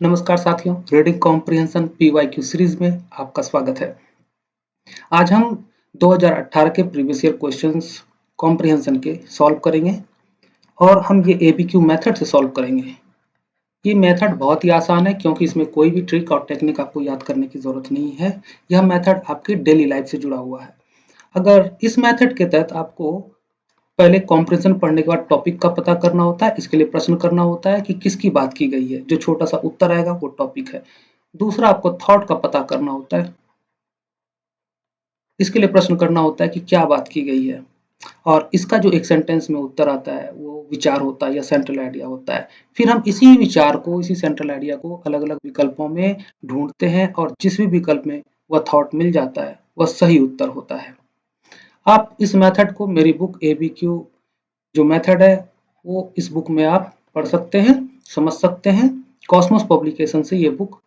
नमस्कार साथियों, reading comprehension PYQ series में आपका स्वागत है। आज हम 2018 के प्रीवियस ईयर क्वेश्चंस कॉम्प्रिहेंशन के सॉल्व करेंगे और हम ये एबीक्यू मेथड से सॉल्व करेंगे। ये मेथड बहुत ही आसान है क्योंकि इसमें कोई भी ट्रिक और टेक्निक आपको याद करने की जरूरत नहीं है। यह मेथड आपकी डेली लाइफ से जुड़ा हुआ है। अगर इस मेथड के तहत आपको पहले कॉम्प्रिहेंशन पढ़ने के बाद टॉपिक का पता करना होता है, इसके लिए प्रश्न करना होता है कि किसकी बात की गई है। जो छोटा सा उत्तर आएगा वो टॉपिक है। दूसरा, आपको थॉट का पता करना होता है, इसके लिए प्रश्न करना होता है कि क्या बात की गई है। और इसका जो एक सेंटेंस में उत्तर आता है वो विचार होता है या सेंट्रल आइडिया होता है। फिर हम इसी विचार को, इसी सेंट्रल आइडिया को अलग अलग विकल्पों में ढूंढते हैं और जिस भी विकल्प में वह थॉट मिल जाता है वह सही उत्तर होता है। आप इस मेथड को मेरी बुक एबीक्यू जो मेथड है वो इस बुक में आप पढ़ सकते हैं, समझ सकते हैं। कॉस्मोस पब्लिकेशन से ये बुक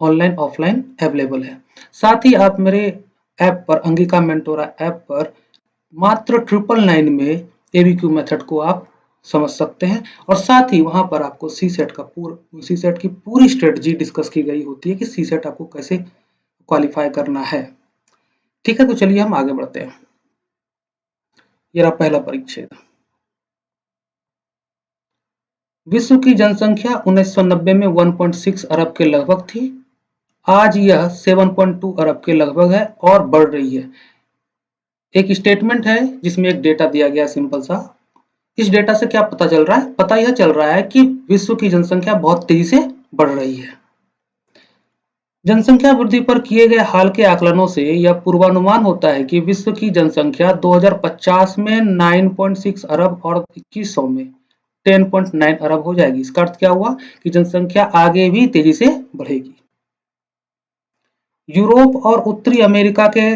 ऑनलाइन ऑफलाइन अवेलेबल है। साथ ही आप मेरे ऐप पर, अंगिका मेंटोरा ऐप पर मात्र 999 में एबीक्यू मेथड को आप समझ सकते हैं और साथ ही वहां पर आपको सी सेट की पूरी स्ट्रेटजी डिस्कस की गई होती है कि सी सेट आपको कैसे क्वालिफाई करना है। ठीक है, तो चलिए हम आगे बढ़ते हैं। ये रहा पहला परिच्छेद। विश्व की जनसंख्या 1990 में 1.6 अरब के लगभग थी। आज यह 7.2 अरब के लगभग है और बढ़ रही है। एक स्टेटमेंट है जिसमें एक डेटा दिया गया सिंपल सा। इस डेटा से क्या पता चल रहा है? पता यह चल रहा है कि विश्व की जनसंख्या बहुत तेजी से बढ़ रही है। जनसंख्या वृद्धि पर किए गए हाल के आकलनों से यह पूर्वानुमान होता है कि विश्व की जनसंख्या 2050 में 9.6 अरब और 2100 में 10.9 अरब हो जाएगी। इसका अर्थ क्या हुआ कि जनसंख्या आगे भी तेजी से बढ़ेगी। यूरोप और उत्तरी अमेरिका के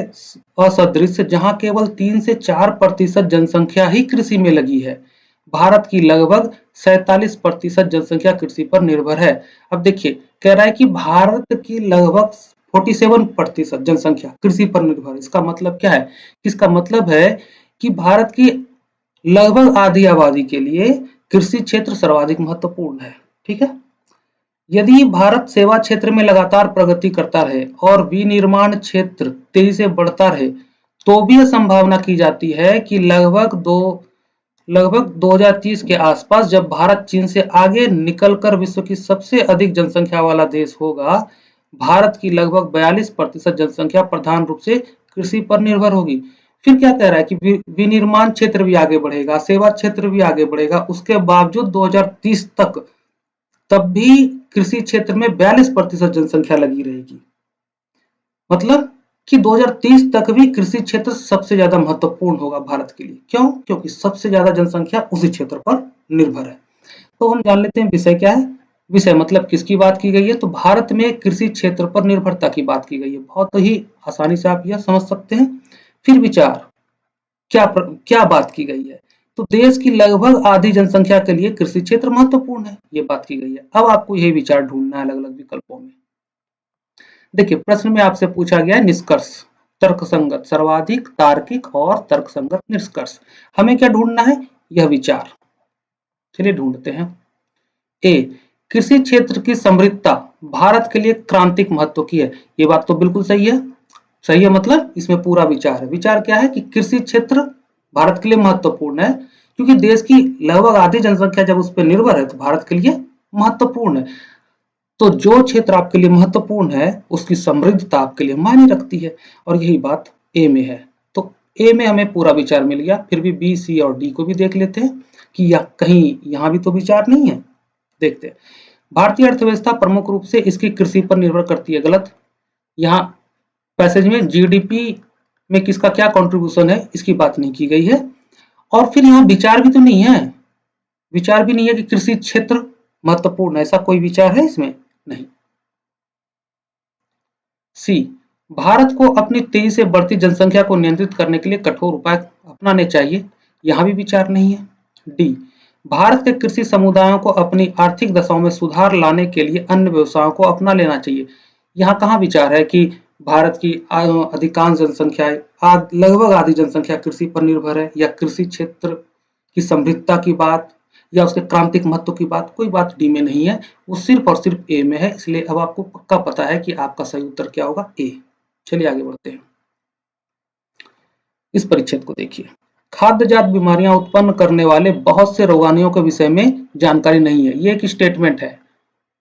असदृश, जहां केवल 3 से 4% जनसंख्या ही कृषि में लगी है, भारत की लगभग 47% जनसंख्या कृषि पर निर्भर है। अब देखिए, कह रहा है कि भारत की लगभग 47% जनसंख्या कृषि पर निर्भर है। इसका मतलब क्या है? इसका मतलब है कि भारत की लगभग आधी आबादी के लिए कृषि क्षेत्र सर्वाधिक महत्वपूर्ण है। ठीक है, यदि भारत सेवा क्षेत्र में लगातार प्रगति करता रहे और विनिर्माण क्षेत्र तेजी से बढ़ता रहे तो भी यह संभावना की जाती है कि लगभग 2030 के आसपास, जब भारत चीन से आगे निकलकर विश्व की सबसे अधिक जनसंख्या वाला देश होगा, भारत की लगभग 42% जनसंख्या प्रधान रूप से कृषि पर निर्भर होगी। फिर क्या कह रहा है कि विनिर्माण क्षेत्र भी आगे बढ़ेगा, सेवा क्षेत्र भी आगे बढ़ेगा, उसके बावजूद 2030 तक तब भी कृषि क्षेत्र में 42% जनसंख्या लगी रहेगी। मतलब कि 2030 तक भी कृषि क्षेत्र सबसे ज्यादा महत्वपूर्ण होगा भारत के लिए। क्यों? क्योंकि सबसे ज्यादा जनसंख्या उसी क्षेत्र पर निर्भर है। तो हम जान लेते हैं विषय क्या है। विषय मतलब किसकी बात की गई है? तो भारत में कृषि क्षेत्र पर निर्भरता की बात की गई है। बहुत ही आसानी से आप यह समझ सकते हैं। फिर विचार, क्या बात की गई है? तो देश की लगभग आधी जनसंख्या के लिए कृषि क्षेत्र महत्वपूर्ण है, ये बात की गई है। अब आपको यही विचार ढूंढना है अलग अलग विकल्पों में। देखिए, प्रश्न में आपसे पूछा गया है निष्कर्ष, तर्कसंगत, सर्वाधिक तार्किक और तर्कसंगत निष्कर्ष। हमें क्या ढूंढना है? यह विचार। चलिए ढूंढते हैं। ए, कृषि क्षेत्र की समृद्धता भारत के लिए क्रांतिक महत्व की है। ये बात तो बिल्कुल सही है। सही है मतलब इसमें पूरा विचार है। विचार क्या है कि कृषि क्षेत्र भारत के लिए महत्वपूर्ण है क्योंकि देश की लगभग आधी जनसंख्या जब उस पर निर्भर है तो भारत के लिए महत्वपूर्ण है। तो जो क्षेत्र आपके लिए महत्वपूर्ण है उसकी समृद्धता आपके लिए मायने रखती है और यही बात ए में है। तो ए में हमें पूरा विचार मिल गया। फिर भी बी, सी और डी को भी देख लेते हैं कि कहीं यहाँ भी तो विचार नहीं है। देखते हैं। भारतीय अर्थव्यवस्था प्रमुख रूप से इसकी कृषि पर निर्भर करती है। गलत। यहाँ पैसेज में जीडीपी में किसका क्या कंट्रीब्यूशन है इसकी बात नहीं की गई है। और फिर यहाँ विचार भी तो नहीं है। विचार भी नहीं है कि कृषि क्षेत्र महत्वपूर्ण है, ऐसा कोई विचार है इसमें? नहीं। सी, भारत को अपनी तेजी से बढ़ती जनसंख्या को नियंत्रित करने के लिए कठोर उपाय अपनाने चाहिए। यहाँ भी विचार नहीं है। डी, भारत के कृषि समुदायों को अपनी आर्थिक दशाओं में सुधार लाने के लिए अन्य व्यवसायों को अपना लेना चाहिए। यहाँ कहाँ विचार है कि भारत की अधिकांश जनसंख्या, लगभग आधी जनसंख्या कृषि पर निर्भर है या कृषि क्षेत्र की समृद्धता की बात या उसके क्रांतिक महत्व की बात, कोई बात डी में नहीं है, वो सिर्फ और सिर्फ ए में है। इसलिए अब आपको पक्का पता है कि आपका सही उत्तर क्या होगा, ए। चलिए आगे बढ़ते हैं। इस परिच्छेद को देखिए। खाद्यजात बीमारियां उत्पन्न करने वाले बहुत से रोगाणुओं के विषय में जानकारी नहीं है। ये एक स्टेटमेंट है।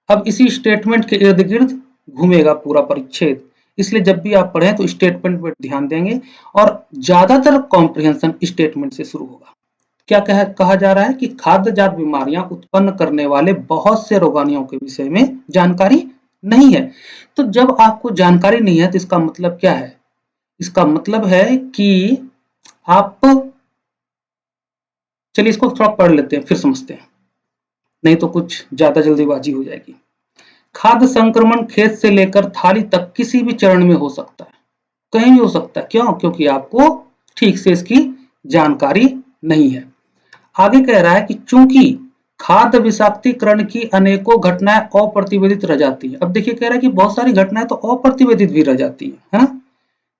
अब इसी स्टेटमेंट के इर्द गिर्द घूमेगा पूरा परिच्छेद। इसलिए जब भी आप पढ़ें तो स्टेटमेंट पर ध्यान देंगे और ज्यादातर कॉम्प्रिहेंशन स्टेटमेंट से शुरू होगा। क्या कहा जा रहा है कि खाद्यजात बीमारियां उत्पन्न करने वाले बहुत से रोगाणुओं के विषय में जानकारी नहीं है। तो जब आपको जानकारी नहीं है तो इसका मतलब क्या है? इसका मतलब है कि आप, चलिए इसको थोड़ा पढ़ लेते हैं फिर समझते हैं, नहीं तो कुछ ज्यादा जल्दीबाजी हो जाएगी। खाद्य संक्रमण खेत से लेकर थाली तक किसी भी चरण में हो सकता है, कहीं भी हो सकता है। क्यों? क्योंकि आपको ठीक से इसकी जानकारी नहीं है। आगे कह रहा है कि चूंकि खाद्य विषाक्तीकरण की अनेकों घटनाएं अप्रतिवेदित रह जाती है। अब देखिए कह रहा है कि बहुत सारी घटनाएं तो अप्रतिवेदित भी रह जाती है ना।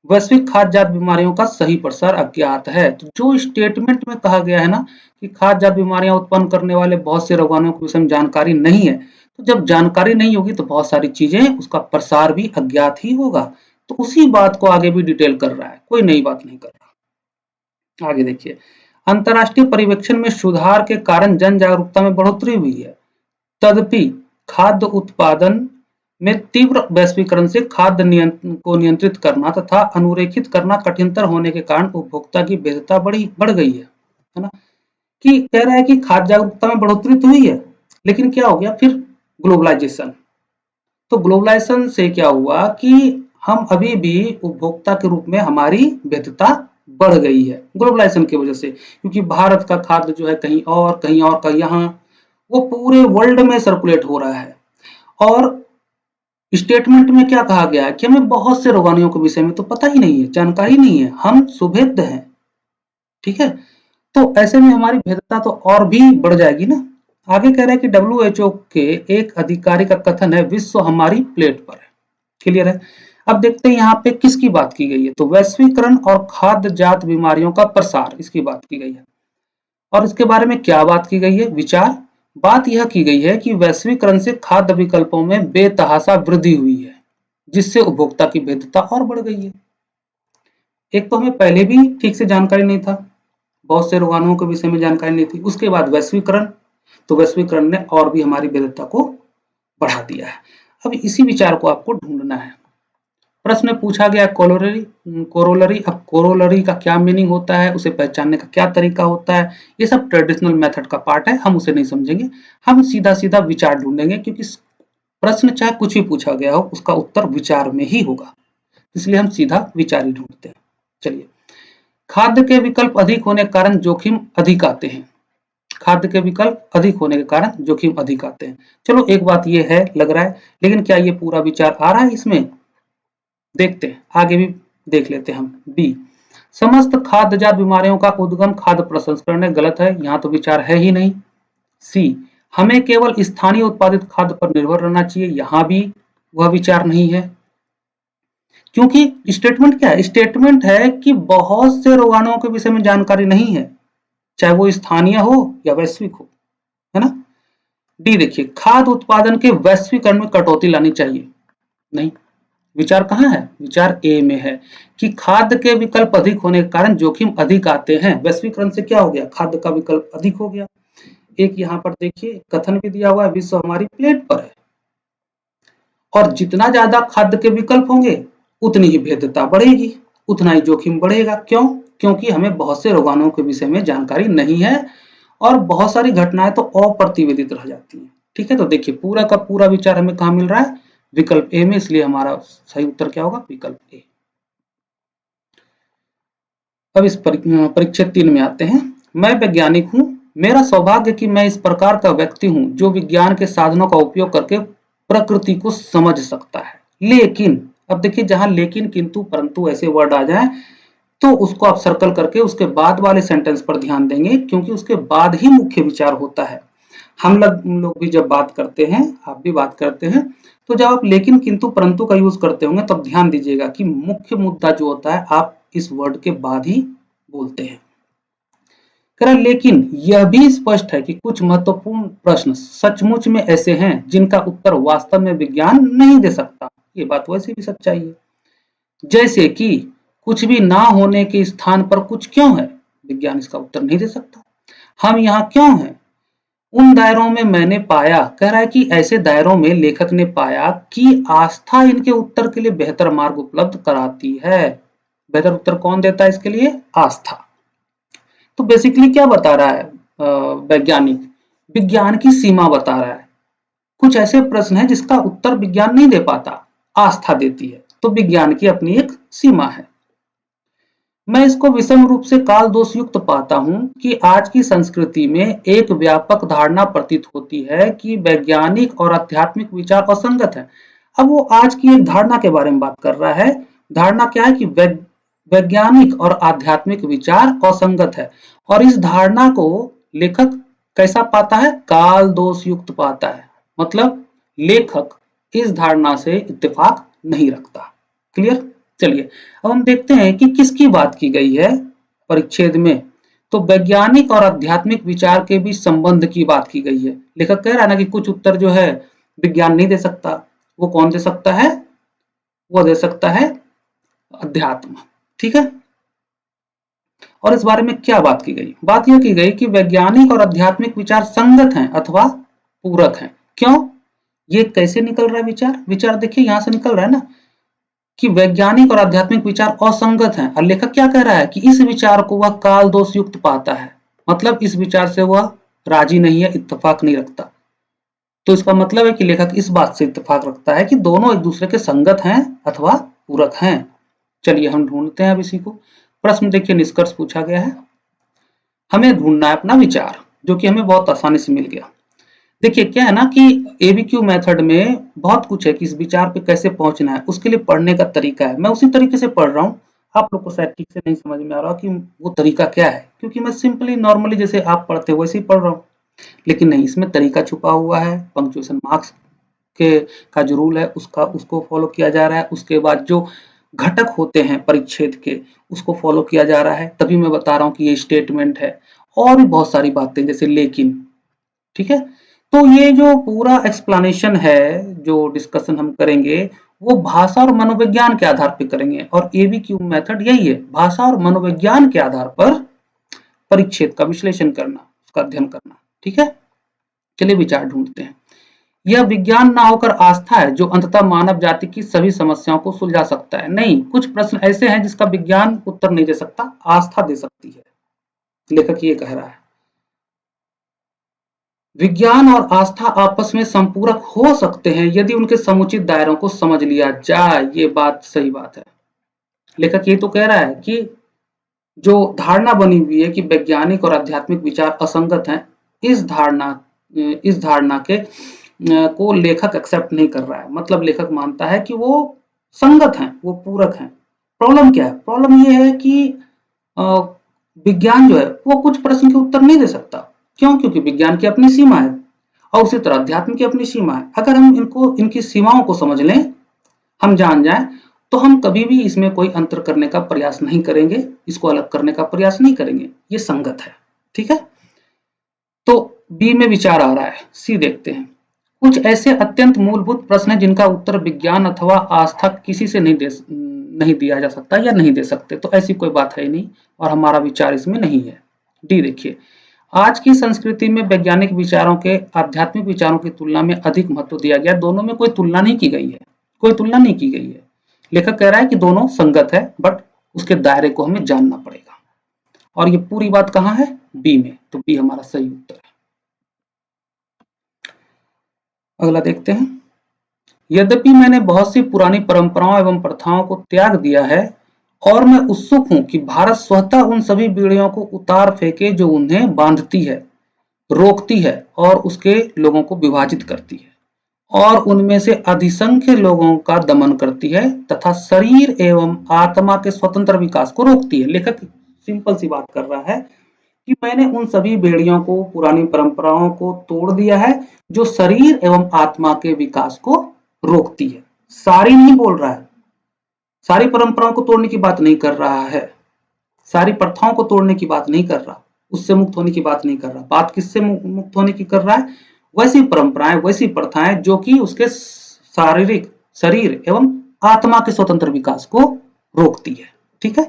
वैश्विक खाद्यजात बीमारियों का सही प्रसार अज्ञात है। तो जो स्टेटमेंट में कहा गया है ना कि खाद्यजात बीमारियां उत्पन्न करने वाले बहुत से रोगाणुओं के विषय में जानकारी नहीं है, तो जब जानकारी नहीं होगी तो बहुत सारी चीजें, उसका प्रसार भी अज्ञात ही होगा। तो उसी बात को आगे भी डिटेल कर रहा है, कोई नई बात नहीं कर रहा। आगे देखिए, अंतर्राष्ट्रीय पर्यवेक्षण में सुधार के कारण जन जागरूकता में बढ़ोतरी हुई है। तदपि खाद्य उत्पादन में तीव्र वैश्वीकरण से खाद्य को नियंत्रित करना तथा अनुरेखित करना कठिनतर होने के कारण उपभोक्ता की भेद्यता बढ़ गई है ना। कि कह रहा है कि खाद्य जागरूकता में बढ़ोतरी तो हुई है, लेकिन क्या हो गया फिर? ग्लोबलाइजेशन। तो ग्लोबलाइजेशन से क्या हुआ कि हम अभी भी उपभोक्ता के रूप में हमारी भेद्यता बढ़ गई है ग्लोबलाइजेशन की वजह से। क्योंकि भारत का खाद्य जो है कहीं और का यहाँ, वो पूरे वर्ल्ड में सर्कुलेट हो रहा है। और स्टेटमेंट में क्या कहा गया है कि हमें बहुत से रोगाणुओं के विषय में तो पता ही नहीं है, जानकारी नहीं है, हम सुभेद्य हैं। ठीक है, तो ऐसे में हमारी भेद्यता तो और भी बढ़ जाएगी ना। आगे कह रहे हैं कि WHO के एक अधिकारी का कथन है, विश्व हमारी प्लेट पर है। क्लियर है? अब देखते हैं यहाँ पे किसकी बात की गई है। तो वैश्वीकरण और खाद्य जात बीमारियों का प्रसार, इसकी बात की गई है। और इसके बारे में क्या बात की गई है? विचार। बात यह की गई है कि वैश्वीकरण से खाद्य विकल्पों में बेतहाशा वृद्धि हुई है, जिससे उपभोक्ता की भेद्यता और बढ़ गई है। एक तो हमें पहले भी ठीक से जानकारी नहीं था, बहुत से रोगाणुओं के विषय में जानकारी नहीं थी, उसके बाद वैश्वीकरण, तो वैश्वीकरण ने और भी हमारी भेद्यता को बढ़ा दिया है। अब इसी विचार को आपको ढूंढना है। प्रश्न पूछा गया कोरोलरी। अब कोरोलरी का क्या मीनिंग होता है, उसे पहचानने का क्या तरीका होता है, ये सब ट्रेडिशनल मेथड का पार्ट है, हम उसे नहीं समझेंगे। हम सीधा सीधा विचार ढूंढेंगे, क्योंकि प्रश्न चाहे कुछ भी पूछा गया हो, उसका उत्तर विचार में ही होगा, इसलिए हम सीधा विचार ही ढूंढते हैं। चलिए, खाद्य के विकल्प अधिक होने के कारण जोखिम अधिक आते हैं। खाद्य के विकल्प अधिक होने के कारण जोखिम अधिक आते हैं। चलो एक बात ये है, लग रहा है, लेकिन क्या ये पूरा विचार आ रहा है इसमें? देखते हैं, आगे भी देख लेते हैं हम। बी, समस्त खाद्यजात बीमारियों का उद्गम खाद्य प्रसंस्करण है। गलत है, यहाँ तो विचार है ही नहीं। सी, हमें केवल स्थानीय उत्पादित खाद्य पर निर्भर रहना चाहिए। यहाँ भी वह विचार नहीं है, क्योंकि स्टेटमेंट क्या है? स्टेटमेंट है कि बहुत से रोगाणुओं के विषय में जानकारी नहीं है, चाहे वो स्थानीय हो या वैश्विक हो, है ना। डी देखिए, खाद्य उत्पादन के वैश्वीकरण में कटौती लानी चाहिए। नहीं, विचार कहाँ है? विचार ए में है कि खाद्य के विकल्प अधिक होने के कारण जोखिम अधिक आते हैं। वैश्वीकरण से क्या हो गया? खाद्य का विकल्प अधिक हो गया। एक यहाँ पर देखिए कथन भी दिया हुआ है, विश्व हमारी प्लेट पर है, और जितना ज्यादा खाद्य के विकल्प होंगे उतनी ही भेद्यता बढ़ेगी, उतना ही जोखिम बढ़ेगा। क्यों? क्योंकि हमें बहुत से रोगाणुओं के विषय में जानकारी नहीं है और बहुत सारी घटनाएं तो अप्रतिवेदित रह जाती हैं। ठीक है, तो देखिए पूरा का पूरा विचार हमें कहाँ मिल रहा है? विकल्प ए में, इसलिए हमारा सही उत्तर क्या होगा? विकल्प ए। अब इस परिच्छेद 3 में आते हैं। मैं वैज्ञानिक हूं, मेरा सौभाग्य कि मैं इस प्रकार का व्यक्ति हूं जो विज्ञान के साधनों का उपयोग करके प्रकृति को समझ सकता है। लेकिन, अब देखिए जहां लेकिन, किंतु, परंतु ऐसे वर्ड आ जाए तो उसको आप सर्कल करके उसके बाद वाले सेंटेंस पर ध्यान देंगे, क्योंकि उसके बाद ही मुख्य विचार होता है। हम लोग भी जब बात करते हैं, आप भी बात करते हैं, तो जब आप लेकिन, किंतु, परंतु का यूज करते होंगे तब ध्यान दीजिएगा कि मुख्य मुद्दा जो होता है आप इस वर्ड के बाद ही बोलते हैं। कह रहा लेकिन यह भी स्पष्ट है कि कुछ महत्वपूर्ण प्रश्न सचमुच में ऐसे हैं जिनका उत्तर वास्तव में विज्ञान नहीं दे सकता। ये बात वैसे भी सच्चाई है। जैसे कि कुछ भी ना होने के स्थान पर कुछ क्यों है, विज्ञान इसका उत्तर नहीं दे सकता। हम यहाँ क्यों हैं, उन दायरों में मैंने पाया, कह रहा है कि ऐसे दायरों में लेखक ने पाया कि आस्था इनके उत्तर के लिए बेहतर मार्ग उपलब्ध कराती है। बेहतर उत्तर कौन देता है इसके लिए, आस्था। तो बेसिकली क्या बता रहा है वैज्ञानिक, विज्ञान की सीमा बता रहा है। कुछ ऐसे प्रश्न हैं जिसका उत्तर विज्ञान नहीं दे पाता, आस्था देती है। तो विज्ञान की अपनी एक सीमा है। मैं इसको विषम रूप से काल दोष युक्त पाता हूं कि आज की संस्कृति में एक व्यापक धारणा प्रतीत होती है कि वैज्ञानिक और आध्यात्मिक विचार असंगत है। अब वो आज की एक धारणा के बारे में बात कर रहा है। धारणा क्या है कि वैज्ञानिक और आध्यात्मिक विचार असंगत है, और इस धारणा को लेखक कैसा पाता है, काल दोष युक्त पाता है। मतलब लेखक इस धारणा से इत्तेफाक नहीं रखता। क्लियर। चलिए अब हम देखते हैं कि किसकी बात की गई है परिच्छेद में। तो वैज्ञानिक और आध्यात्मिक विचार के बीच संबंध की बात की गई है। लेखक कह रहा है ना कि कुछ उत्तर जो है विज्ञान नहीं दे सकता। वो कौन दे सकता है, वो दे सकता है अध्यात्म। ठीक है। और इस बारे में क्या बात की गई, बात यह की गई कि वैज्ञानिक और आध्यात्मिक विचार संगत हैं अथवा पूरक हैं। क्यों, ये कैसे निकल रहा है विचार, विचार देखिए यहां से निकल रहा है ना कि वैज्ञानिक और आध्यात्मिक विचार असंगत हैं। और लेखक क्या कह रहा है कि इस विचार को वह काल दोष युक्त पाता है। मतलब इस विचार से वह राजी नहीं है, इत्तेफाक नहीं रखता। तो इसका मतलब है कि लेखक इस बात से इत्तेफाक रखता है कि दोनों एक दूसरे के संगत हैं अथवा पूरक हैं। चलिए हम ढूंढते हैं अब इसी को। प्रश्न देखिए, निष्कर्ष पूछा गया है, हमें ढूंढना है अपना विचार, जो कि हमें बहुत आसानी से मिल गया। देखिए क्या है ना कि एबीक्यू मेथड में बहुत कुछ है कि इस विचार पे कैसे पहुंचना है, उसके लिए पढ़ने का तरीका है। मैं उसी तरीके से पढ़ रहा हूँ। आप लोग को शायद ठीक से नहीं समझ में आ रहा कि वो तरीका क्या है, क्योंकि मैं सिंपली नॉर्मली जैसे आप पढ़ते हो वैसे ही पढ़ रहा हूँ। लेकिन नहीं, इसमें तरीका छुपा हुआ है। पंक्चुएशन मार्क्स के का जो रूल है उसको फॉलो किया जा रहा है। उसके बाद जो घटक होते हैं परिच्छेद के, उसको फॉलो किया जा रहा है। तभी मैं बता रहा हूँ कि ये स्टेटमेंट है, और भी बहुत सारी बातें जैसे लेकिन। ठीक है। तो ये जो पूरा एक्सप्लेनेशन है, जो डिस्कशन हम करेंगे, वो भाषा और मनोविज्ञान के आधार पर करेंगे। और एबीक्यू मेथड यही है, भाषा और मनोविज्ञान के आधार पर परिच्छेद का विश्लेषण करना, उसका अध्ययन करना। ठीक है। चलिए विचार ढूंढते हैं। यह विज्ञान ना होकर आस्था है जो अंततः मानव जाति की सभी समस्याओं को सुलझा सकता है। नहीं, कुछ प्रश्न ऐसे हैं जिसका विज्ञान उत्तर नहीं दे सकता, आस्था दे सकती है। लेखक ये कह रहा है विज्ञान और आस्था आपस में संपूरक हो सकते हैं यदि उनके समुचित दायरों को समझ लिया जाए। ये बात सही बात है। लेखक ये तो कह रहा है कि जो धारणा बनी हुई है कि वैज्ञानिक और आध्यात्मिक विचार असंगत हैं, इस धारणा के को लेखक एक्सेप्ट नहीं कर रहा है। मतलब लेखक मानता है कि वो संगत हैं, वो पूरक हैं। प्रॉब्लम क्या है, प्रॉब्लम ये है कि विज्ञान जो है वो कुछ प्रश्न के उत्तर नहीं दे सकता। क्यों, क्योंकि विज्ञान की अपनी सीमा है, और उसी तरह अध्यात्म की अपनी सीमा है। अगर हम इनकी सीमाओं को समझ लें, हम जान जाएं, तो हम कभी भी इसमें कोई अंतर करने का प्रयास नहीं करेंगे, इसको अलग करने का प्रयास नहीं करेंगे। ये संगत है। ठीक है। तो बी में विचार आ रहा है, सी देखते हैं। कुछ ऐसे अत्यंत मूलभूत प्रश्न हैं जिनका उत्तर विज्ञान अथवा आस्था किसी से नहीं दिया जा सकता या नहीं दे सकते। तो ऐसी कोई बात है ही नहीं, और हमारा विचार इसमें नहीं है। डी देखिए, आज की संस्कृति में वैज्ञानिक विचारों के आध्यात्मिक विचारों की तुलना में अधिक महत्व दिया गया। दोनों में कोई तुलना नहीं की गई है, कोई तुलना नहीं की गई है। लेखक कह रहा है कि दोनों संगत है, बट उसके दायरे को हमें जानना पड़ेगा। और ये पूरी बात कहाँ है, बी में। तो बी हमारा सही उत्तर है। अगला देखते हैं। यद्यपि मैंने बहुत सी पुरानी परंपराओं एवं प्रथाओं को त्याग दिया है, और मैं उत्सुक हूं कि भारत स्वतः उन सभी बीड़ियों को उतार फेंके जो उन्हें बांधती है, रोकती है और उसके लोगों को विभाजित करती है, और उनमें से अधिसंख्य लोगों का दमन करती है तथा शरीर एवं आत्मा के स्वतंत्र विकास को रोकती है। लेखक सिंपल सी बात कर रहा है कि मैंने उन सभी भेड़ियों को, पुरानी परंपराओं को तोड़ दिया है जो शरीर एवं आत्मा के विकास को रोकती है। सारी नहीं बोल रहा है, सारी परंपराओं को तोड़ने की बात नहीं कर रहा है, सारी प्रथाओं को तोड़ने की बात नहीं कर रहा। उससे मुक्त होने की बात नहीं कर रहा। बात किससे मुक्त होने की कर रहा है? वैसी परंपराएं, वैसी प्रथाएं जो कि उसके शारीरिक शरीर एवं आत्मा के स्वतंत्र विकास को रोकती है। ठीक है।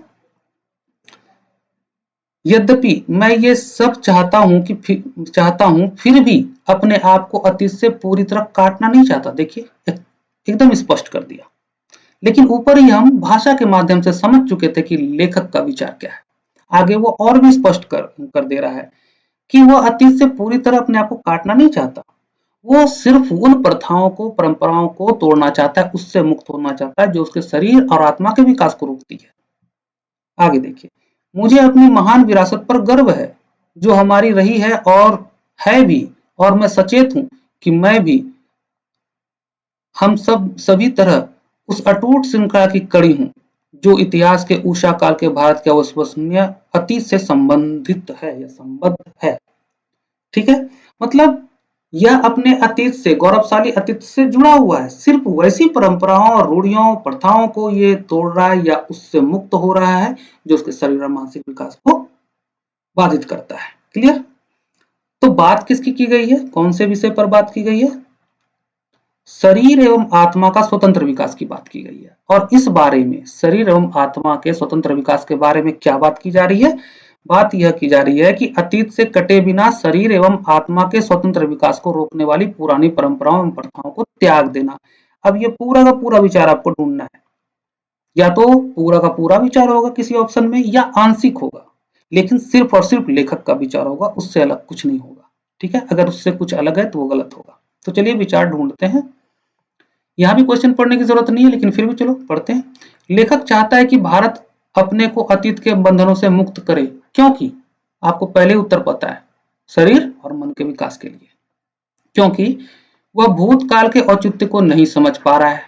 यद्यपि मैं ये सब चाहता हूं फिर भी अपने आप को अतीत से पूरी तरह काटना नहीं चाहता। देखिए, एकदम स्पष्ट कर दिया। लेकिन ऊपर ही हम भाषा के माध्यम से समझ चुके थे कि लेखक का विचार क्या है। आगे वो और भी स्पष्ट कर दे रहा है कि वह अतीत से पूरी तरह अपने आप को काटना नहीं चाहता। वो सिर्फ उन प्रथाओं को, परंपराओं को तोड़ना चाहता है, उससे मुक्त होना चाहता है जो उसके शरीर और आत्मा के विकास को रोकती है। आगे देखिए, मुझे अपनी महान विरासत पर गर्व है जो हमारी रही है और है भी, और मैं सचेत हूं कि मैं भी, हम सब सभी तरह उस अटूट श्रृंखला की कड़ी हूं जो इतिहास के उषा काल के भारत के अविश्वसनीय अतीत से संबंधित है या संबद्ध है। ठीक है। मतलब यह अपने अतीत से, गौरवशाली अतीत से जुड़ा हुआ है। सिर्फ वैसी परंपराओं, रूढ़ियों, प्रथाओं को ये तोड़ रहा है या उससे मुक्त हो रहा है जो उसके शरीर और मानसिक विकास को बाधित करता है। क्लियर? तो बात किसकी की गई है? कौन से विषय पर बात की गई है? शरीर एवं आत्मा का स्वतंत्र विकास की बात की गई है। और इस बारे में, शरीर एवं आत्मा के स्वतंत्र विकास के बारे में क्या बात की जा रही है? बात यह की जा रही है कि अतीत से कटे बिना शरीर एवं आत्मा के स्वतंत्र विकास को रोकने वाली पुरानी परंपराओं एवं प्रथाओं को त्याग देना। अब ये पूरा का पूरा विचार आपको ढूंढना है। या तो पूरा का पूरा विचार होगा किसी ऑप्शन में, या आंशिक होगा, लेकिन सिर्फ और सिर्फ लेखक का विचार होगा, उससे अलग कुछ नहीं होगा। ठीक है। अगर उससे कुछ अलग है तो वो गलत होगा। तो चलिए विचार ढूंढते हैं। यहाँ भी क्वेश्चन पढ़ने की जरूरत नहीं है, लेकिन फिर भी चलो पढ़ते हैं। लेखक चाहता है कि भारत अपने को अतीत के बंधनों से मुक्त करे, क्योंकि आपको पहले उत्तर पता है, शरीर और मन के विकास के लिए। क्योंकि वह भूतकाल के औचित्य को नहीं समझ पा रहा है।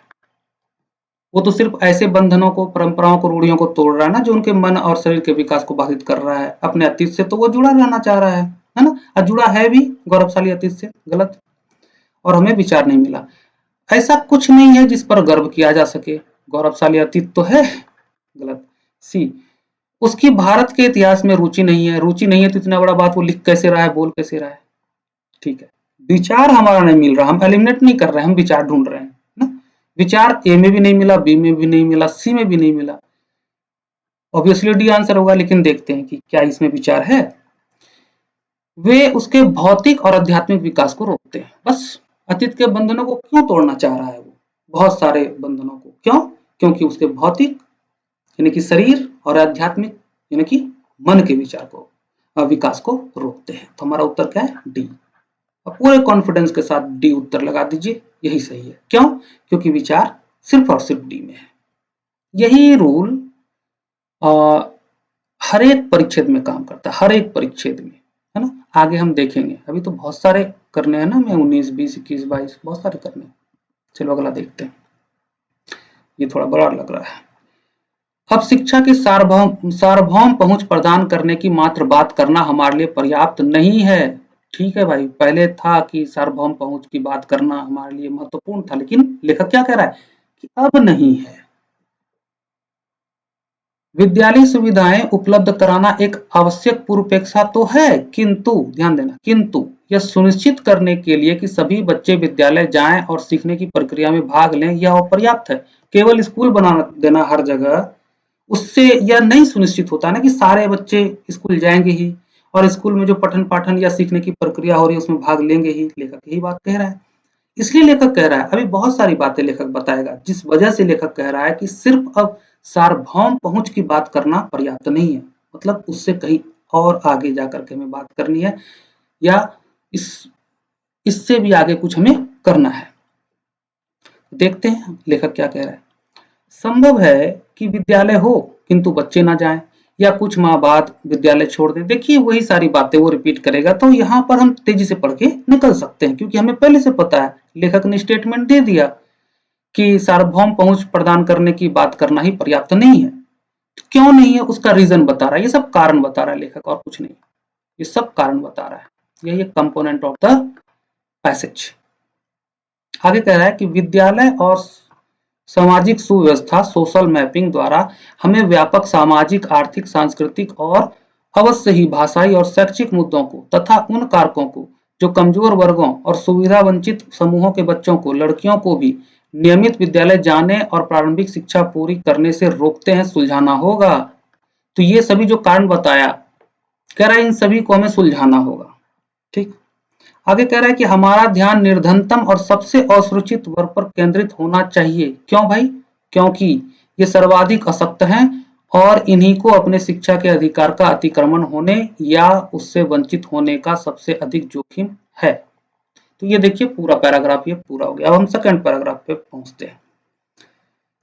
वो तो सिर्फ ऐसे बंधनों को, परंपराओं को, रूढ़ियों को तोड़ रहा है ना जो उनके मन और शरीर के विकास को बाधित कर रहा है। अपने अतीत से तो वो जुड़ा रहना चाह रहा है ना? और जुड़ा है भी गौरवशाली अतीत से। गलत। और हमें विचार नहीं मिला। ऐसा कुछ नहीं है जिस पर गर्व किया जा सके। गौरवशाली अतीत तो है। गलत। सी, उसकी भारत के इतिहास में रुचि नहीं है। रुचि नहीं है तो इतना बड़ा बात वो लिख कैसे रहा है, बोल कैसे रहा है? ठीक है। विचार हमारा नहीं मिल रहा, हम एलिमिनेट नहीं कर रहे हैं, हम विचार ढूंढ रहे हैं ना। विचार ए में भी नहीं मिला, बी में भी नहीं मिला, सी में भी नहीं मिला। ऑब्वियसली डी आंसर होगा, लेकिन देखते हैं कि क्या इसमें विचार है। वे उसके भौतिक और आध्यात्मिक विकास को रोकते हैं। बस। अतीत के बंधनों को क्यों तोड़ना चाह रहा है वो? बहुत सारे बंधनों को। क्यों? क्योंकि उसके भौतिक यानी कि शरीर और आध्यात्मिक यानी कि मन के विचार को, विकास को रोकते हैं। तो हमारा उत्तर क्या है? डी। अब पूरे कॉन्फिडेंस के साथ डी उत्तर लगा दीजिए, यही सही है। क्यों? क्योंकि विचार सिर्फ और सिर्फ डी में है। यही रूल हर एक परिच्छेद में काम करता है, हर एक परिच्छेद में, है ना। आगे हम देखेंगे, अभी तो बहुत सारे करने हैं ना, मैं 19, 20, 21, 22 बहुत सारे करने हैं। चलो अगला देखते हैं। ये थोड़ा बड़ा लग रहा है। अब शिक्षा की सार्वभौम पहुंच प्रदान करने की मात्र बात करना हमारे लिए पर्याप्त नहीं है। ठीक है भाई, पहले था कि सार्वभौम पहुंच की बात करना हमारे लिए महत्वपूर्ण था, लेकिन लेखक क्या कह रहा है कि अब नहीं है। विद्यालय सुविधाएं उपलब्ध कराना एक आवश्यक पूर्वापेक्षा तो है, किंतु ध्यान देना, किंतु यह सुनिश्चित करने के लिए कि सभी बच्चे विद्यालय जाएं और सीखने की प्रक्रिया में भाग लें, यह अपर्याप्त है। केवल स्कूल बना देना हर जगह, उससे यह नहीं सुनिश्चित होता ना कि सारे बच्चे स्कूल जाएंगे ही और स्कूल में जो पठन पाठन या सीखने की प्रक्रिया हो रही है उसमें भाग लेंगे ही। लेखक यही बात कह रहा है। इसलिए लेखक कह रहा है, अभी बहुत सारी बातें लेखक बताएगा जिस वजह से लेखक कह रहा है कि सिर्फ अब सार्वभौम पहुंच की बात करना पर्याप्त नहीं है। मतलब उससे कहीं और आगे जाकर के हमें बात करनी है, या इस इससे भी आगे कुछ हमें करना है। देखते हैं लेखक क्या कह रहा है। संभव है कि विद्यालय हो किंतु बच्चे ना जाएं, या कुछ माह बाद विद्यालय छोड़ दें। देखिए वही सारी बातें वो रिपीट करेगा, तो यहाँ पर हम तेजी से पढ़ के निकल सकते हैं, क्योंकि हमें पहले से पता है, लेखक ने स्टेटमेंट दे दिया कि सार्वभौम पहुंच प्रदान करने की बात करना ही पर्याप्त नहीं है। क्यों नहीं है उसका रीजन बता रहा है, ये सब कारण बता रहा है लेखक, और कुछ नहीं। ये सब कारण बता रहा है, यही एक कंपोनेंट ऑफ द पैसेज। आगे कह रहा है कि विद्यालय और सामाजिक सुव्यवस्था, सोशल मैपिंग द्वारा हमें व्यापक सामाजिक, आर्थिक, सांस्कृतिक और अवश्य ही भाषाई और शैक्षिक मुद्दों को तथा उन कारकों को जो कमजोर वर्गों और सुविधा वंचित समूहों के बच्चों को, लड़कियों को भी नियमित विद्यालय जाने और प्रारंभिक शिक्षा पूरी करने से रोकते हैं, सुलझाना होगा। तो ये सभी जो कारण बताया, कह रहा है इन सभी को हमें सुलझाना होगा। ठीक, आगे कह रहा है कि हमारा ध्यान निर्धनतम और सबसे असुरक्षित वर्ग पर केंद्रित होना चाहिए। क्यों भाई? क्योंकि ये सर्वाधिक अशक्त हैं और इन्हीं को अपने शिक्षा के अधिकार का अतिक्रमण होने या उससे वंचित होने का सबसे अधिक जोखिम है। तो ये देखिए पूरा पैराग्राफ ये पूरा हो गया। अब हम सेकंड पैराग्राफ पे पहुंचते हैं।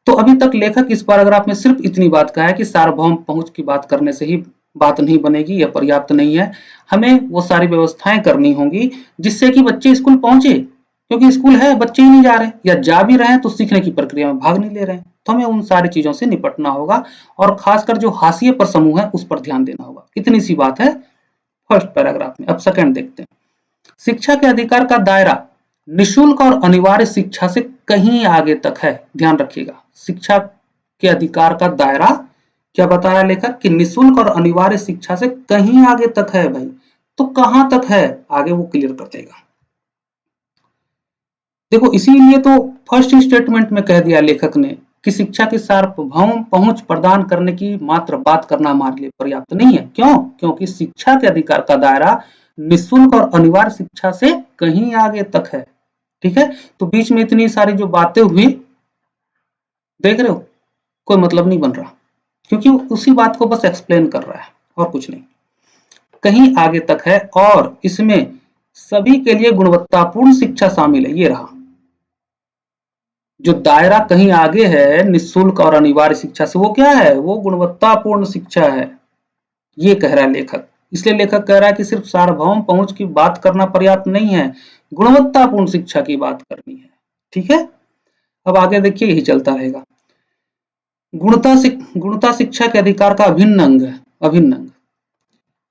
तो अभी तक लेखक इस पैराग्राफ में सिर्फ इतनी बात कहा है कि सार्वभौम पहुंच की बात करने से ही बात नहीं बनेगी, यह पर्याप्त नहीं है। हमें वो सारी व्यवस्थाएं करनी होंगी जिससे कि बच्चे स्कूल पहुंचे, क्योंकि स्कूल है, बच्चे ही नहीं जा रहे, या जा भी रहे हैं तो सीखने की प्रक्रिया में भाग नहीं ले रहे हैं। तो हमें उन सारी चीजों से निपटना होगा और खासकर जो हाशिए पर समूह है उस पर ध्यान देना होगा। कितनी सी बात है फर्स्ट पैराग्राफ में। अब सेकंड देखते हैं। शिक्षा के अधिकार का दायरा निशुल्क और अनिवार्य शिक्षा से कहीं आगे तक है। ध्यान रखिएगा, शिक्षा के अधिकार का दायरा क्या बता रहा है लेखक कि निशुल्क और अनिवार्य शिक्षा से कहीं आगे तक है। भाई तो कहां तक है आगे वो क्लियर कर देगा। देखो इसीलिए तो फर्स्ट स्टेटमेंट में कह दिया लेखक ने कि शिक्षा की सार्वभौम पहुंच प्रदान करने की मात्र बात करना हमारे लिए पर्याप्त नहीं है। क्यों? क्योंकि शिक्षा के अधिकार का दायरा निशुल्क और अनिवार्य शिक्षा से कहीं आगे तक है। ठीक है, तो बीच में इतनी सारी जो बातें हुई, देख रहे हो, कोई मतलब नहीं बन रहा, क्योंकि उसी बात को बस एक्सप्लेन कर रहा है और कुछ नहीं। कहीं आगे तक है और इसमें सभी के लिए गुणवत्तापूर्ण शिक्षा शामिल है। ये रहा जो दायरा कहीं आगे है निशुल्क और अनिवार्य शिक्षा से, वो क्या है? वो गुणवत्तापूर्ण शिक्षा है, ये कह रहा है लेखक। इसलिए लेखक कह रहा है कि सिर्फ सार्वभौम पहुंच की बात करना पर्याप्त नहीं है, गुणवत्तापूर्ण शिक्षा की बात करनी है। ठीक है, अब आगे देखिए यही चलता रहेगा। गुणता शिक्षा के अधिकार का अभिन्न अंग है। अभिन्न अंग,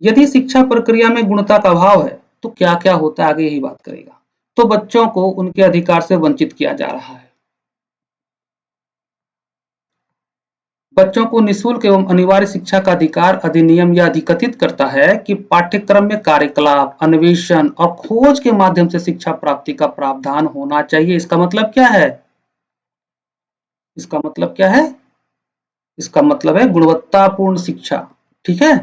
यदि शिक्षा प्रक्रिया में गुणता का अभाव है तो क्या क्या होता है, आगे यही बात करेगा। तो बच्चों को उनके अधिकार से वंचित किया जा रहा है। बच्चों को निःशुल्क एवं अनिवार्य शिक्षा का अधिकार अधिनियम यह अधिकथित करता है कि पाठ्यक्रम में कार्यकलाप, अन्वेषण और खोज के माध्यम से शिक्षा प्राप्ति का प्रावधान होना चाहिए। इसका मतलब क्या है? इसका मतलब क्या है? इसका मतलब है गुणवत्तापूर्ण शिक्षा। ठीक है,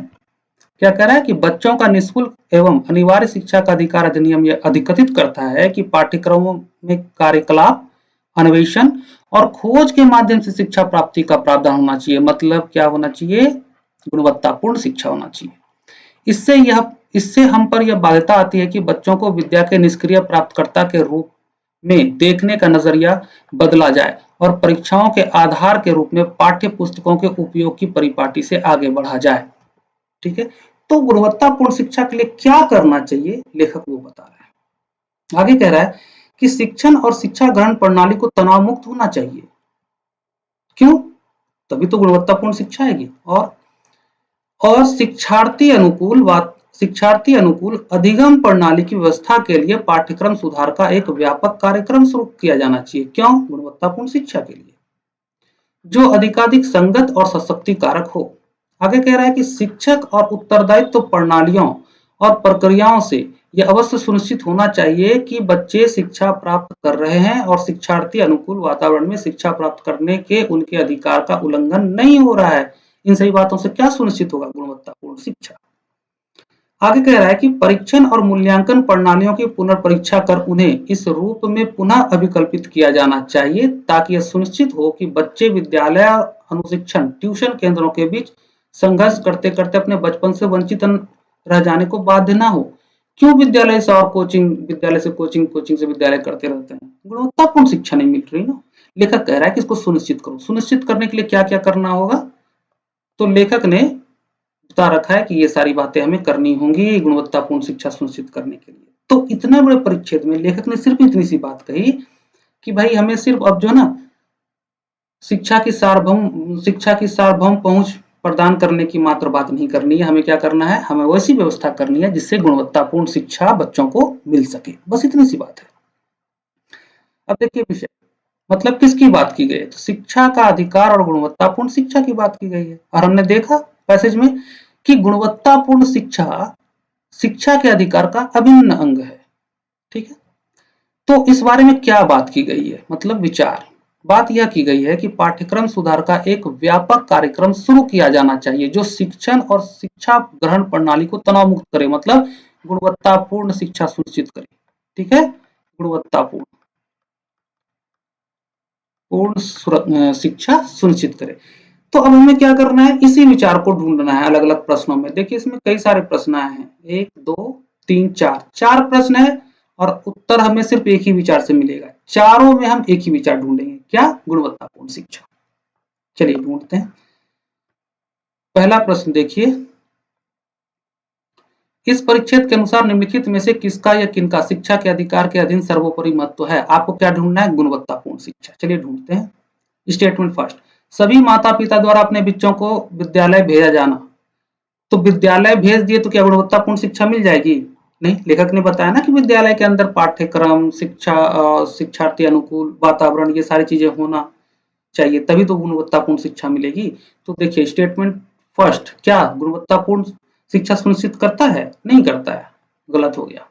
क्या कह रहा है कि बच्चों का निःशुल्क एवं अनिवार्य शिक्षा का अधिकार अधिनियम यह अधिकथित करता है कि पाठ्यक्रमों में कार्यकलाप, अन्वेषण और खोज के माध्यम से शिक्षा प्राप्ति का प्रावधान होना चाहिए। मतलब क्या होना चाहिए? गुणवत्तापूर्ण शिक्षा होना चाहिए। इससे हम पर यह बाध्यता आती है कि बच्चों को विद्या के निष्क्रिय प्राप्तकर्ता के रूप में देखने का नजरिया बदला जाए और परीक्षाओं के आधार के रूप में पाठ्य पुस्तकों के उपयोग की परिपाटी से आगे बढ़ा जाए। ठीक है, तो गुणवत्तापूर्ण शिक्षा के लिए क्या करना चाहिए लेखक वो बता रहा है। आगे कह रहा है कि शिक्षण और शिक्षा ग्रहण प्रणाली को तनाव मुक्त होना चाहिए। क्यों? तभी तो गुणवत्तापूर्ण शिक्षा आएगी। और शिक्षार्थी अनुकूल अधिगम प्रणाली की व्यवस्था के लिए पाठ्यक्रम सुधार का एक व्यापक कार्यक्रम शुरू किया जाना चाहिए। क्यों? गुणवत्तापूर्ण शिक्षा के लिए, जो अधिकाधिक संगत और सशक्तिकारक हो। आगे कह रहा है कि शिक्षक और उत्तरदायित्व प्रणालियों और प्रक्रियाओं से यह अवश्य सुनिश्चित होना चाहिए कि बच्चे शिक्षा प्राप्त कर रहे हैं और शिक्षार्थी अनुकूल वातावरण में शिक्षा प्राप्त करने के उनके अधिकार का उल्लंघन नहीं हो रहा है। इन सही बातों से क्या सुनिश्चित होगा? गुणवत्तापूर्ण शिक्षा। आगे कह रहा है कि परीक्षण और मूल्यांकन प्रणालियों की पुनर्परीक्षा कर उन्हें इस रूप में पुनः अभिकल्पित किया जाना चाहिए ताकि यह सुनिश्चित हो कि बच्चे विद्यालय और अनुशिक्षण ट्यूशन केंद्रों के बीच संघर्ष करते करते अपने बचपन से वंचित रह जाने को बाध्य ना हो। क्यों विद्यालय से और विद्यालय से कोचिंग से विद्यालय करते रहते हैं? गुणवत्तापूर्ण शिक्षा नहीं मिल रही ना। लेखक कह रहा है कि इसको सुनिश्चित करो। सुनिश्चित करने के लिए क्या क्या करना होगा? तो लेखक ने बता रखा है कि ये सारी बातें हमें करनी होंगी गुणवत्तापूर्ण शिक्षा सुनिश्चित करने के लिए। तो इतने बड़े परिच्छेद में लेखक ने सिर्फ इतनी सी बात कही कि भाई हमें सिर्फ अब जो ना शिक्षा की सार्वभौम पहुंच प्रदान करने की मात्र बात नहीं करनी है। हमें क्या करना है? हमें वैसी व्यवस्था करनी है जिससे गुणवत्तापूर्ण शिक्षा बच्चों को मिल सके। बस इतनी सी बात है। अब देखिए विषय मतलब किसकी बात की गई है? तो शिक्षा का अधिकार और गुणवत्तापूर्ण शिक्षा की बात की गई है। और हमने देखा पैसेज में कि गुणवत्तापूर्ण शिक्षा शिक्षा के अधिकार का अभिन्न अंग है। ठीक है, तो इस बारे में क्या बात की गई है, मतलब विचार। बात यह की गई है कि पाठ्यक्रम सुधार का एक व्यापक कार्यक्रम शुरू किया जाना चाहिए जो शिक्षण और शिक्षा ग्रहण प्रणाली को तनाव मुक्त करे, मतलब गुणवत्तापूर्ण शिक्षा सुनिश्चित करे। ठीक है, गुणवत्तापूर्ण शिक्षा सुनिश्चित करे। तो अब हमें क्या करना है, इसी विचार को ढूंढना है अलग अलग प्रश्नों में। देखिए इसमें कई सारे प्रश्न आए हैं, 1 2 3 4 प्रश्न है और उत्तर हमें सिर्फ एक ही विचार से मिलेगा। चारों में हम एक ही विचार ढूंढेंगे, क्या, गुणवत्तापूर्ण शिक्षा। चलिए ढूंढते हैं। पहला प्रश्न देखिए, इस परिच्छेद के अनुसार निम्नलिखित में से किसका या किनका शिक्षा के अधिकार के अधीन सर्वोपरि महत्व है। आपको क्या ढूंढना है, गुणवत्तापूर्ण शिक्षा। चलिए ढूंढते हैं। स्टेटमेंट फर्स्ट, सभी माता पिता द्वारा अपने बच्चों को विद्यालय भेजा जाना। तो विद्यालय भेज दिए तो क्या गुणवत्तापूर्ण शिक्षा मिल जाएगी? नहीं, लेखक ने बताया ना कि विद्यालय के अंदर पाठ्यक्रम, शिक्षार्थी अनुकूल वातावरण, ये सारी चीजें होना चाहिए, तभी तो गुणवत्तापूर्ण शिक्षा मिलेगी। तो देखिए स्टेटमेंट फर्स्ट क्या गुणवत्तापूर्ण शिक्षा सुनिश्चित करता है? नहीं करता है, गलत हो गया।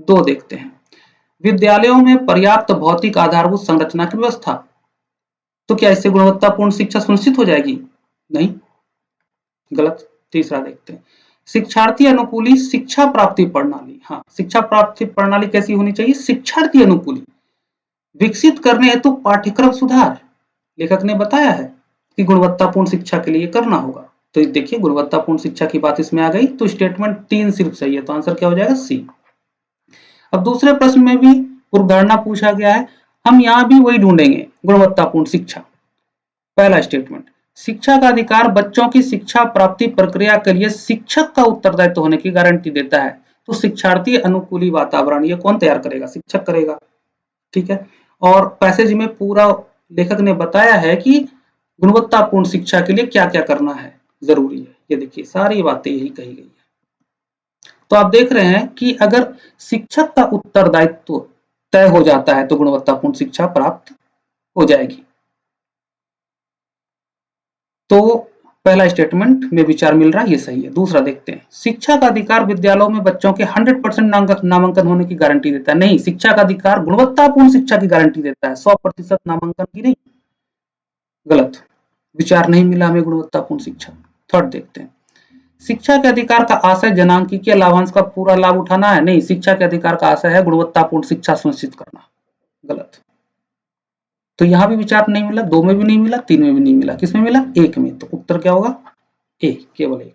2 देखते हैं, विद्यालयों में पर्याप्त भौतिक आधारभूत संरचना की व्यवस्था। तो क्या इससे गुणवत्तापूर्ण शिक्षा सुनिश्चित हो जाएगी? नहीं, गलत। तीसरा देखते हैं, शिक्षार्थी अनुकूली शिक्षा प्राप्ति प्रणाली। हाँ, शिक्षा प्राप्ति प्रणाली कैसी होनी चाहिए? शिक्षार्थी अनुकूली। विकसित करने हेतु पाठ्यक्रम सुधार। लेखक ने बताया है कि गुणवत्तापूर्ण शिक्षा के लिए करना होगा। तो देखिए गुणवत्तापूर्ण शिक्षा की बात इसमें आ गई, तो स्टेटमेंट 3 सिर्फ सही है, तो आंसर क्या हो जाएगा? सी। अब दूसरे प्रश्न में भी पूर्वधारणा पूछा गया है, हम यहां भी वही ढूंढेंगे, गुणवत्तापूर्ण शिक्षा। पहला स्टेटमेंट, शिक्षा का अधिकार बच्चों की शिक्षा प्राप्ति प्रक्रिया के लिए शिक्षक का उत्तरदायित्व होने की गारंटी देता है। तो शिक्षार्थी अनुकूली वातावरण ये कौन तैयार करेगा? शिक्षक करेगा। ठीक है, और पैसेज में पूरा लेखक ने बताया है कि गुणवत्तापूर्ण शिक्षा के लिए क्या क्या करना है, जरूरी है। ये देखिए सारी बातें यही कही गई है। तो आप देख रहे हैं कि अगर शिक्षक का उत्तरदायित्व तय हो जाता है तो गुणवत्तापूर्ण शिक्षा प्राप्त हो जाएगी। तो पहला स्टेटमेंट में विचार मिल रहा है, ये सही है। दूसरा देखते हैं, शिक्षा का अधिकार विद्यालयों में बच्चों के 100% नामांकन होने की गारंटी देता है। नहीं, शिक्षा का अधिकार गुणवत्तापूर्ण शिक्षा की गारंटी देता है, 100% नामांकन की नहीं। गलत, विचार नहीं मिला हमें गुणवत्तापूर्ण शिक्षा। थर्ड देखते हैं, शिक्षा के अधिकार का आशय जनांकीय लाभांश का पूरा लाभ उठाना है। नहीं, शिक्षा के अधिकार का आशय है गुणवत्तापूर्ण शिक्षा सुनिश्चित करना। गलत, तो यहां भी विचार नहीं मिला, 2 में भी नहीं मिला, 3 में भी नहीं मिला, किसमें मिला? 1 में। तो उत्तर क्या होगा? ए, केवल 1।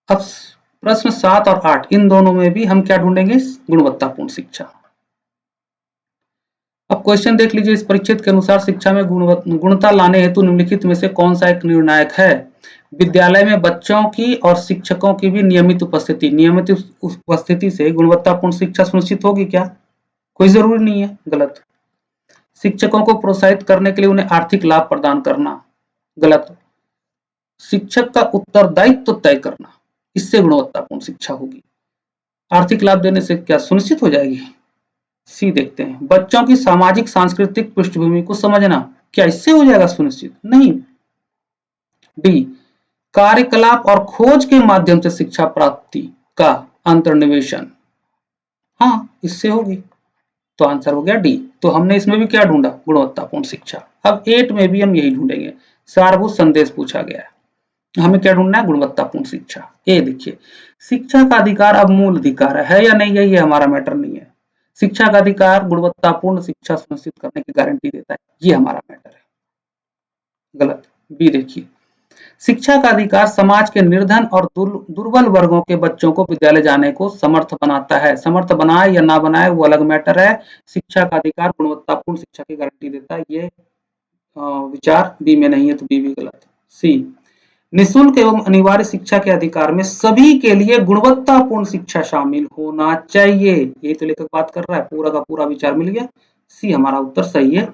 अब प्रश्न 7 और 8 इन दोनों में भी हम क्या ढूंढेंगे? गुणवत्तापूर्ण शिक्षा। अब क्वेश्चन देख लीजिए, इस परिच्छेद के अनुसार शिक्षा में गुणता लाने हेतु निम्नलिखित में से कौन सा एक निर्णायक है? विद्यालय में बच्चों की और शिक्षकों की भी नियमित उपस्थिति। नियमित उपस्थिति से गुणवत्तापूर्ण शिक्षा सुनिश्चित होगी क्या? कोई जरूरी नहीं है, गलत। शिक्षकों को प्रोत्साहित करने के लिए उन्हें आर्थिक लाभ प्रदान करना। गलत। शिक्षक का उत्तरदायित्व तय करना, इससे गुणवत्तापूर्ण शिक्षा होगी। आर्थिक लाभ देने से क्या सुनिश्चित हो जाएगी? सी देखते हैं, बच्चों की सामाजिक सांस्कृतिक पृष्ठभूमि को समझना, क्या इससे हो जाएगा सुनिश्चित? नहीं। डी, कार्यकलाप और खोज के माध्यम से शिक्षा प्राप्ति का अंतर्निवेशन, हाँ इससे होगी। तो आंसर हो गया डी। तो हमने इसमें भी क्या ढूंढा? गुणवत्तापूर्ण शिक्षा। अब 8 में भी हम यही ढूंढेंगे, सारभूत संदेश पूछा गया है, हमें क्या ढूंढना है? गुणवत्तापूर्ण शिक्षा। ए देखिए, शिक्षा का अधिकार अब मूल अधिकार है या नहीं है, ये हमारा मैटर नहीं है। शिक्षा का अधिकार गुणवत्तापूर्ण शिक्षा सुनिश्चित करने की गारंटी देता है, ये हमारा मैटर है। गलत। बी देखिए, शिक्षा का अधिकार समाज के निर्धन और दुर्बल वर्गों के बच्चों को विद्यालय जाने को समर्थ बनाता है। समर्थ बनाए या ना बनाए वो अलग मैटर है। शिक्षा का अधिकार गुणवत्तापूर्ण शिक्षा की गारंटी देता है, ये विचार बी में नहीं है, तो बी भी गलत। सी, निःशुल्क एवं अनिवार्य शिक्षा के अधिकार में सभी के लिए गुणवत्तापूर्ण शिक्षा शामिल होना चाहिए, यही तो लेखक बात कर रहा है। पूरा का पूरा विचार मिल गया, सी हमारा उत्तर सही है।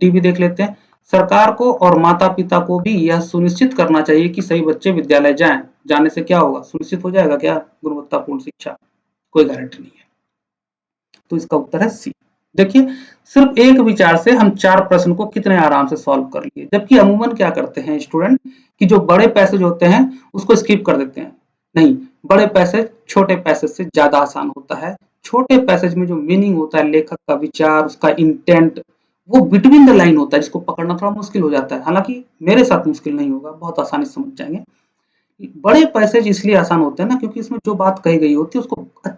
डी भी देख लेते हैं, सरकार को और माता पिता को भी यह सुनिश्चित करना चाहिए कि सही बच्चे विद्यालय जाएं। जाने से क्या होगा? सुनिश्चित हो जाएगा क्या गुणवत्तापूर्ण शिक्षा? कोई गारंटी नहीं है, तो इसका उत्तर है सी। देखिए, सिर्फ एक विचार से हम 4 प्रश्न को कितने आराम से सॉल्व कर लिए, जबकि अमूमन क्या करते हैं स्टूडेंट कि जो बड़े पैसेज होते हैं उसको स्किप कर देते हैं। नहीं, बड़े पैसेज छोटे पैसेज से ज़्यादा आसान होता है। छोटे पैसेज में जो मीनिंग होता है, लेखक का विचार, उसका इंटेंट, वो बिटवीन द लाइन होता है, जिसको पकड़ना थोड़ा मुश्किल हो जाता है। हालाँकि मेरे साथ मुश्किल नहीं होगा, बहुत आसानी से समझ जाएँगे। बड़े पैसेज इसलिए आसान होते हैं ना, क्योंकि इसमें जो बात कही गई होती है उसको अच्छे